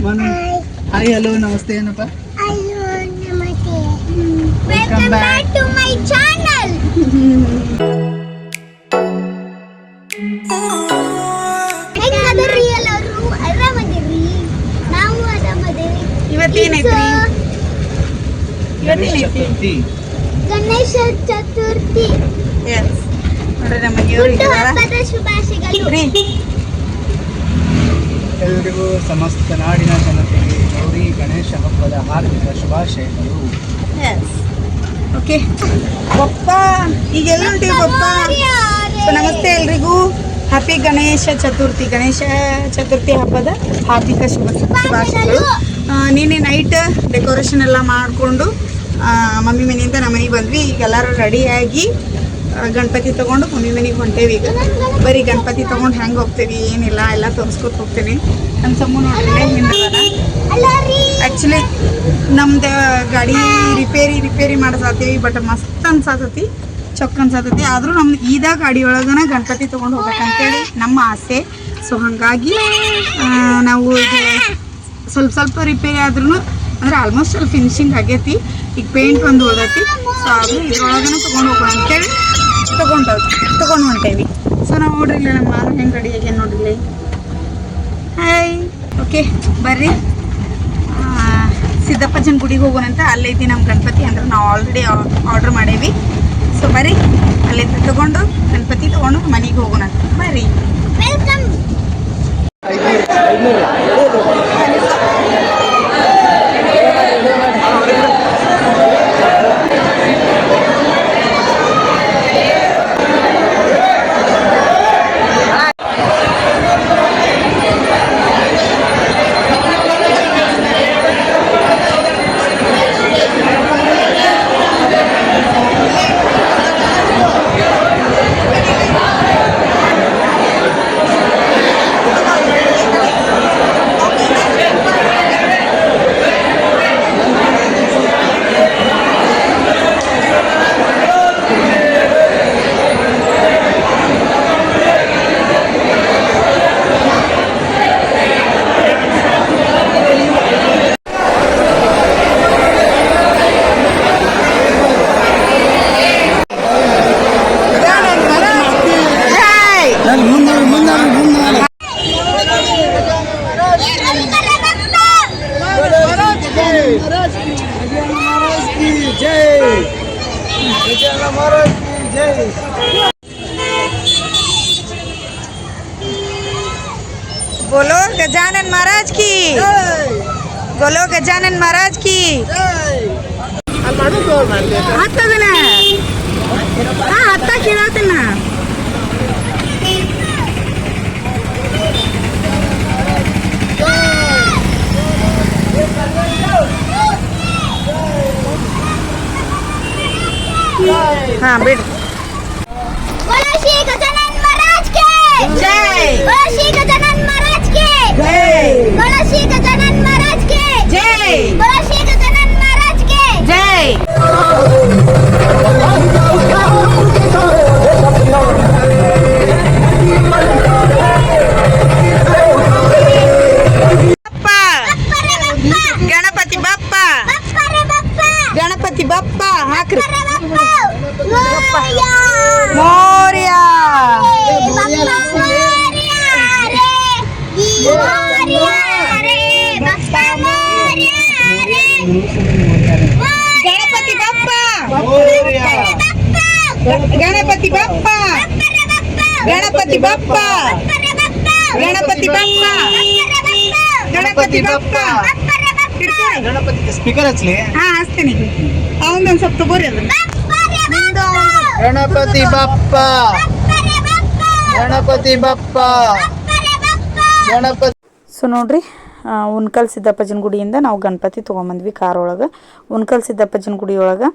Manu hi hello ನಮಸ್ತೆ ಏನಪ್ಪ Welcome back to my channel. ಹೆಂಗದರಿ ಎಲ್ಲರೂ ಆರಾಮದಿರಿ ನಾವು ಆರಾಮದಿರಿ ಇವತ್ತೇನೈತ್ರಿ ಗಣೇಶ ಚತುರ್ಥಿ ನೋಡ್ರಿ ನಮ್ಮ ದೇವರಿಗೆ ಹಬ್ಬದ ಶುಭಾಶಯಗಳು ಎಲ್ಲರಿಗೂ ಸಮಸ್ತ ನಾಡಿನ ಜನತೆಗೆ ಗೌರಿ ಗಣೇಶ ಹಬ್ಬದ ಹಾರ್ದಿಕ ಶುಭಾಶಯಗಳು. ಓಕೆ ಬಪ್ಪ ಈಗ ಎಲ್ಲುಂಟೀವಿ ಬಪ್ಪ. ಸೊ ನಮಸ್ತೆ ಎಲ್ರಿಗೂ, ಹ್ಯಾಪಿ ಗಣೇಶ ಚತುರ್ಥಿ ಹಬ್ಬದ ಹಾರ್ದಿಕ ಶುಭಾಶಯಗಳು. ನಿನ್ನೆ ನೈಟ್ ಡೆಕೋರೇಷನ್ ಎಲ್ಲ ಮಾಡಿಕೊಂಡು ಮಮ್ಮಿ ಮನೆಯಿಂದ ನಮ್ಮ ಮನೆಗೆ ಬಂದ್ವಿ. ಈಗ ಎಲ್ಲರೂ ರೆಡಿಯಾಗಿ ಗಣಪತಿ ತೊಗೊಂಡು ಮಮ್ಮಿ ಮನೆಗೆ ಹೊಂಟೇವಿ. ಈಗ ಬರೀ ಗಣಪತಿ ತೊಗೊಂಡು ಹೆಂಗೆ ಹೋಗ್ತೀವಿ ಏನಿಲ್ಲ ಎಲ್ಲ ತೋರಿಸ್ಕೊತ ಹೋಗ್ತೀನಿ. ನಮ್ಮ ಸಮ್ಮು ನೋಡಿದ್ರೆ ಹಿಂದದ ಆ್ಯಕ್ಚುಲಿ ನಮ್ದು ಗಾಡಿ ರಿಪೇರಿ ಮಾಡಿಸತ್ತೀವಿ. ಬಟ್ ಮಸ್ತ್ ಅನ್ಸತೈತಿ, ಚೊಕ್ಕ ಅನ್ಸತೈತಿ. ಆದರೂ ನಮ್ದು ಈದ ಗಾಡಿ ಒಳಗನ ಗಣಪತಿ ತೊಗೊಂಡು ಹೋಗ್ಬೇಕಂತೇಳಿ ನಮ್ಮ ಆಸೆ. ಸೊ ಹಾಗಾಗಿ ನಾವು ಈಗ ಸ್ವಲ್ಪ ರಿಪೇರಿ ಆದ್ರೂ ಅಂದರೆ ಆಲ್ಮೋಸ್ಟ್ ಅಲ್ಲಿ ಫಿನಿಶಿಂಗ್ ಆಗೈತಿ. ಈಗ ಪೇಂಟ್ ಒಂದು ಉಳ್ದೈತಿ. ಸೊ ಅದು ಇದ್ರೊಳಗನ ತೊಗೊಂಡು ಹೋಗೋಣ ಅಂತೇಳಿ ತೊಗೊಂಡು ಹೊಂಟೇವಿ. ಸೊ ನಾವು ನೋಡ್ರಿಲ್ಲ ನಮ್ಮ ಮಾರು ಹೆಂಗೆ ರೆಡಿ ಆಗ್ಯಾನ ನೋಡ್ರಿಲ್ಲ. ಹಾಯ್ ಓಕೆ ಬರ್ರಿ ಸಿದ್ದಪ್ಪಜ್ಜನ ಗುಡಿಗೆ ಹೋಗೋಣಂತ. ಅಲ್ಲೈತಿ ನಮ್ಮ ಗಣಪತಿ. ಅಂದ್ರೆ ನಾವು ಆಲ್ರೆಡಿ ಆರ್ಡ್ರ್ ಮಾಡೇವಿ. ಸೊ ಬರ್ರಿ ಅಲ್ಲೈತಿ ತೊಗೊಂಡು ಗಣಪತಿ ತೊಗೊಂಡು ಮನೆಗೆ ಹೋಗೋಣಂತ ಬರ್ರಿ. ವೆಲ್ಕಮ್. बोलो गजानन महाराज की, बोलो गजानन महाराज की. ಹತ್ತದನ ಹತ್ತ ಕೇಳತ್ತನ. ಹಾ ಬಿಡು. बोलो श्री गजानन महाराज के जय. बोलो श्री गजानन महाराज के जय. बोलो श्री गजानन महाराज के जय. बोलो श्री गजानन महाराज के जय. ಗಣಪತಿ ಬಪ್ಪ, ಗಣಪತಿ ಬಪ್ಪ ಹಾಕ್ರಿ. ಮೋರ್ಯ. ಗಣಪತಿ ಬಪ್ಪ, ಗಣಪತಿ ಬಪ್ಪ, ಗಣಪತಿ ಬಪ್ಪ, ಗಣಪತಿ ಬಪ್ಪ, ಗಣಪತಿ ಬಪ್ಪ. ಗಣಪತಿ ಸ್ಪೀಕರ್ ಹಚ್ಲಿ. ಹಾ ಹಚ್ತೀನಿ. ಅವನೊಂದು ಸ್ವಲ್ಪ ತಗೋರಿ ಅದನ್ನ. ಗಣಪತಿ ಬಪ್ಪ, ಗಣಪತಿ ಬಪ್ಪ, ಗಣಪತಿ. ಸೊ ನೋಡ್ರಿ ಉನ್ಕಲ್ ಸಿದ್ದಪ್ಪಜ್ಜನ ಗುಡಿಯಿಂದ ನಾವು ಗಣಪತಿ ತೊಗೊಂಬಂದ್ವಿ ಕಾರ್ ಒಳಗೆ. ಉನ್ಕಲ್ ಸಿದ್ದಪ್ಪಜ್ಜನ ಗುಡಿ ಒಳಗೆ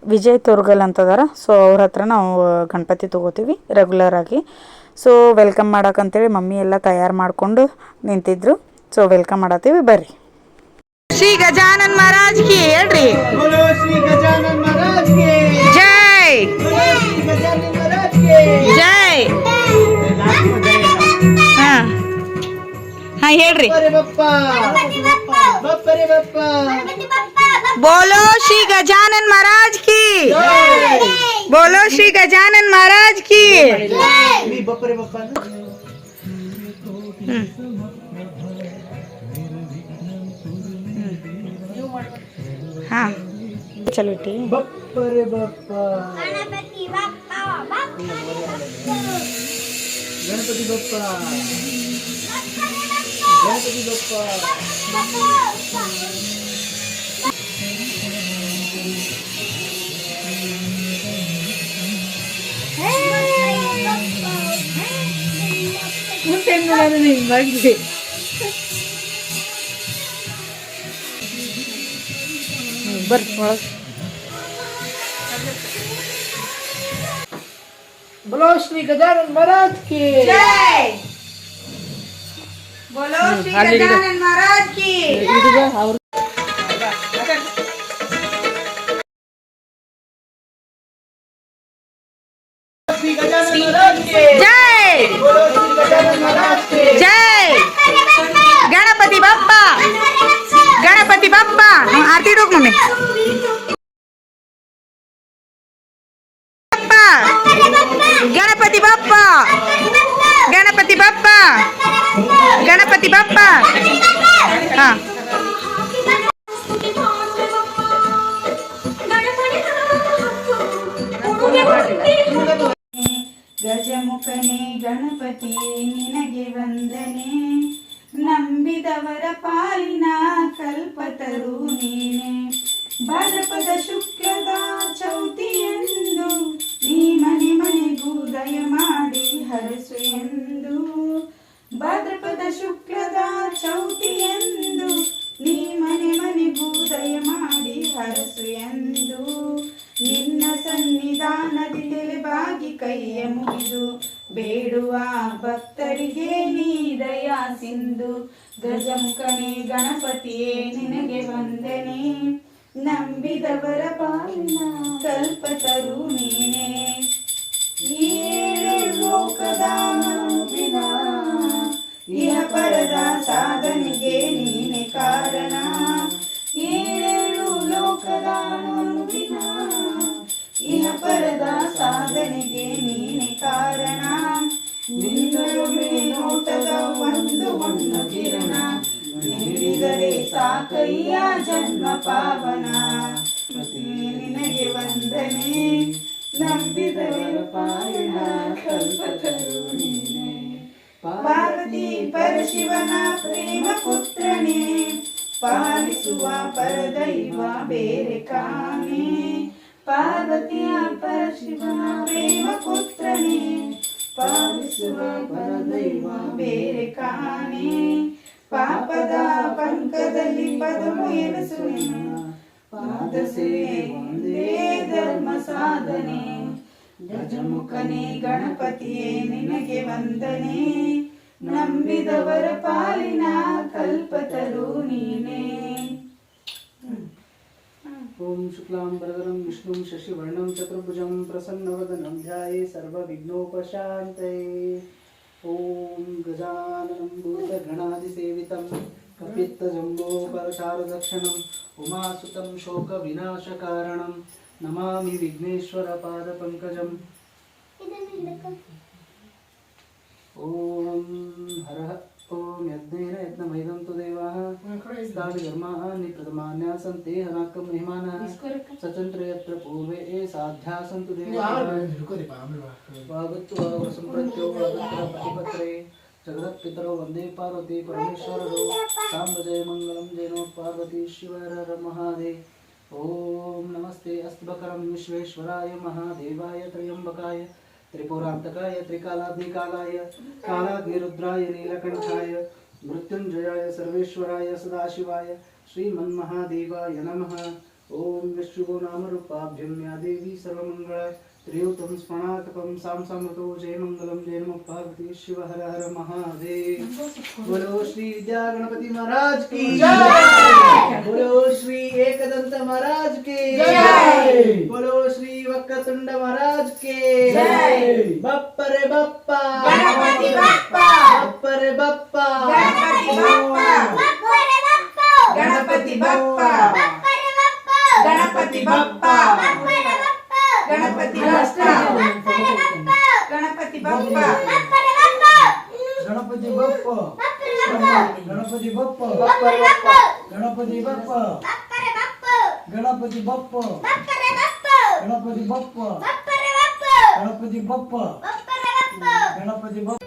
ವಿಜಯ್ ತೋರ್ಗಲ್ ಅಂತದಾರ. ಸೊ ಅವ್ರ ಹತ್ರ ನಾವು ಗಣಪತಿ ತೊಗೋತೀವಿ ರೆಗ್ಯುಲರ್ ಆಗಿ. ಸೊ ವೆಲ್ಕಮ್ ಮಾಡಕ್ಕಂತೇಳಿ ಮಮ್ಮಿ ಎಲ್ಲ ತಯಾರು ಮಾಡಿಕೊಂಡು ನಿಂತಿದ್ರು. ಸೊ ವೆಲ್ಕಮ್ ಮಾಡತ್ತೀವಿ ಬರ್ರಿ. ಶ್ರೀ ಗಜಾನನ್ ಮಹಾರಾಜ್ ಕಿ ಹೇಳ್ರಿ. ಜೈ ಜೈ. ಹಾ ಹೇಳ್ರಿ. ಬಪ್ಪ ಬಪ್ಪರೆ ಬಪ್ಪ ಗಣಪತಿ ಬಪ್ಪ बोलो श्री गजानन महाराज की, बोलो श्री गजानन महाराज की. मी बप्परे बप्पा हाँ चलो ठीक. बप्परे बप्पा गणपती बाप्पा गणपती बप्पा गणपती बप्पा बोलो श्री गजानन महाराज की जय. बोलो श्री गजानन महाराज की. श्री गजानन महाराज की जय. बोलो श्री गजानन महाराज की जय. गणपति बाप्पा, गणपति बाप्पा. आरती रोक मम्मी. बाप्पा, गणपति बाप्पा, गणपति बाप्पा, गणपति बाप्पा. हाँ ಗಜಮುಖನೇ ಗಣಪತಿಯೇ ನಿನಗೆ ವಂದನೆ, ನಂಬಿದವರ ಪಾಲಿನ ಕಲ್ಪತರು ನೀನೆ. ಭಾದ್ರಪದ ಶುಕ್ಲದ ಚೌತಿಯೆಂದು ನೀ ಮನೆ ಮನೆಗೂ ದಯ ಮಾಡಿ ಹರಸು ಎಂದು. ಭಾದ್ರಪದ ಶುಕ್ಲದ ಚೌತಿಯೆಂದು ನೀ ಮನೆ ಮನೆಗೂ ದಯ ಮಾಡಿ ಹರಸು ಎಂದು. ನಿನ್ನ ಸನ್ನಿಧಾನದಿ ತಲೆಬಾಗಿ ಕೈಯ ಮುಗಿದು ಬೇಡುವ ಭಕ್ತರಿಗೆ ನೀ ದಯಾ ಸಿಂಧು. ಗಜಮುಖನೇ ಗಣಪತಿಯೇ ನಿನಗೆ ವಂದನೆ, ನಂಬಿದವರ ಪಾಲಿನ ಕಲ್ಪತರು ನೀನೆ. ಏಳು ಲೋಕದ ಮನುವಿನ ಇಹ ಪರದ ಸಾಧನೆಗೆ ನೀನೆ ಕಾರಣ. ಏಳು ಲೋಕದ ಮನುವಿನ ಇಹ ಪರದ ಸಾಧನೆಗೆ ನೀನೆ ಕಾರಣ. ನಿನ್ನೊಳಗೆ ನೋಟದ ಒಂದು ಹೊನ್ನು ಕಿರಣ ನೀಡಿದರೆ ಸಾಕಯ್ಯ ಜನ್ಮ ಪಾವನ. ನಿನಗೆ ವಂದನೆ, ನಂಬಿದವರ ಪಾಲಿನ ಕಲ್ಪತರು ನೀನೆ. ಪಾರ್ವತಿ ಪರಶಿವನ ಪ್ರೇಮ ಪುತ್ರನೇ, ಪಾಲಿಸುವ ಪರದೈವ ಬೇರೆ ಕಾಣೆ. ಪಾರ್ವತಿಯ ಪರಶಿವನ ಪ್ರೇಮ ಪುತ್ರನೇ, ಪಾಲಿಸುವ ಪರದೈವ ಬೇರೆ ಕಾಣೆ. ಪಾಪದ ಪಂಕದಲ್ಲಿ ಪದಮು ಎನಿಸು ಪಾದ ಸೇವೆ ಒಂದೇ ಧರ್ಮ ಸಾಧನೆ. ಗಜಮುಖನೇ ಗಣಪತಿಯೇ ನಿನಗೆ ವಂದನೆ, ನಂಬಿದವರ ಪಾಲಿನ ಕಲ್ಪತರು ನೀನೆ. ओम शुक्लांबरधरं विष्णुं शशिवर्णं चतुर्भुजं प्रसन्नवदनं ध्याये सर्वविघ्नोपशान्तये. ओम गजाननं भूतगणादिसेवितं कपित्तजम्बोफलचारुदक्षिणं उमासुतं शोकविनाशकारणं नमामि विघ्नेश्वरपादपङ्कजम्. ओम हरः ओम यज्ञेन यज्ञमैदं तु देवाः स्थाविधर्माणि प्रथमान्यासन्ते हनाकं महिमानः सचन्त्र यत्र पूर्वे साध्या सन्तु देवाः वागत्तु वागसम्प्रत्यो वागत्र प्रतिपत्रे जगत्पितरौ वन्दे पार्वती परमेश्वरौ साम्बजय मङ्गलं जैनो पार्वती शिवर महादेव. ओम नमस्ते अस्तबकरं विश्वेश्वराय महादेवाय त्र्यम्बकाय त्रिपुरान्तकाय त्रिकालाधिकालाय कालाग्निरुद्राय नीलकण्ठाय मृत्युञ्जयाय सर्वेश्वराय सदाशिवाय श्रीमन्महादेवाय नमः. ओम विष्णु नाम रूपाभ्यं या देवी सर्वमंगल त्रियुतं स्मणातपं सांसमृतो जय मंगलम जय नमः पार्वती शिव हर हर महादेव। बोलो श्री विद्या गणपति महाराज की जय। बोलो श्री एकदंत महाराज की जय। बोलो श्री वक्रतुंड महाराज के जय। बप्पा रे बप्पा गणपति बप्पा बप्पा रे बप्पा गणपति बप्पा गणपति बप्पा गणपति बप्पा गणपति बप्पा गणपति बप्पा गणपति बप्पा गणपति बप्पा गणपति बप्पा गणपति बप्पा गणपति बप्पा गणपति बप्पा।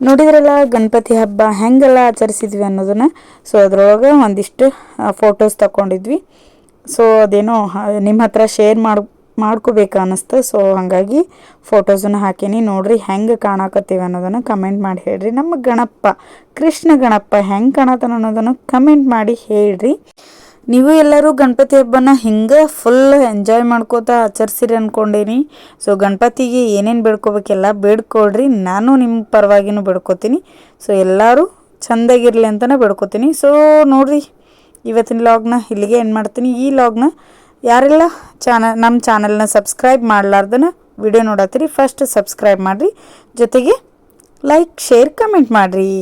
ನೋಡಿದ್ರಲ್ಲ ಗಣಪತಿ ಹಬ್ಬ ಹೆಂಗೆಲ್ಲ ಆಚರಿಸಿದ್ವಿ ಅನ್ನೋದನ್ನು. ಸೊ ಅದ್ರೊಳಗೆ ಒಂದಿಷ್ಟು ಫೋಟೋಸ್ ತಗೊಂಡಿದ್ವಿ. ಸೊ ಅದೇನೋ ನಿಮ್ಮ ಹತ್ರ ಶೇರ್ ಮಾಡ್ಕೋಬೇಕು ಅನ್ನಿಸ್ತು. ಸೊ ಹಾಗಾಗಿ ಫೋಟೋಸನ್ನು ಹಾಕೀನಿ. ನೋಡ್ರಿ ಹೆಂಗೆ ಕಾಣಕತ್ತೀವಿ ಅನ್ನೋದನ್ನು ಕಮೆಂಟ್ ಮಾಡಿ ಹೇಳ್ರಿ. ನಮ್ಮ ಗಣಪ ಕೃಷ್ಣ ಗಣಪ ಹೆಂಗೆ ಕಾಣತಾನ ಅನ್ನೋದನ್ನು ಕಮೆಂಟ್ ಮಾಡಿ ಹೇಳ್ರಿ. ನೀವು ಎಲ್ಲರೂ ಗಣಪತಿ ಹಬ್ಬನ ಹಿಂಗೆ ಫುಲ್ ಎಂಜಾಯ್ ಮಾಡ್ಕೋತಾ ಆಚರಿಸಿರಿ ಅಂದ್ಕೊಂಡೀನಿ. ಸೊ ಗಣಪತಿಗೆ ಏನೇನು ಬೇಡ್ಕೋಬೇಕೆಲ್ಲ ಬೇಡ್ಕೊಳ್ರಿ. ನಾನು ನಿಮ್ಮ ಪರವಾಗಿನೂ ಬೇಡ್ಕೋತೀನಿ. ಸೊ ಎಲ್ಲರೂ ಚೆಂದಾಗಿರಲಿ ಅಂತಲೇ ಬೇಡ್ಕೋತೀನಿ. ಸೊ ನೋಡಿರಿ, ಇವತ್ತಿನ ಲಾಗ್ನ ಇಲ್ಲಿಗೆ ಏನು ಮಾಡ್ತೀನಿ. ಈ ಲಾಗ್ನ ಯಾರೆಲ್ಲ ನಮ್ಮ ಚಾನಲ್ನ ಸಬ್ಸ್ಕ್ರೈಬ್ ಮಾಡಲಾರ್ದನ ವಿಡಿಯೋ ನೋಡತ್ತೀರಿ ಫಸ್ಟ್ ಸಬ್ಸ್ಕ್ರೈಬ್ ಮಾಡಿರಿ. ಜೊತೆಗೆ ಲೈಕ್ ಶೇರ್ ಕಮೆಂಟ್ ಮಾಡಿರಿ.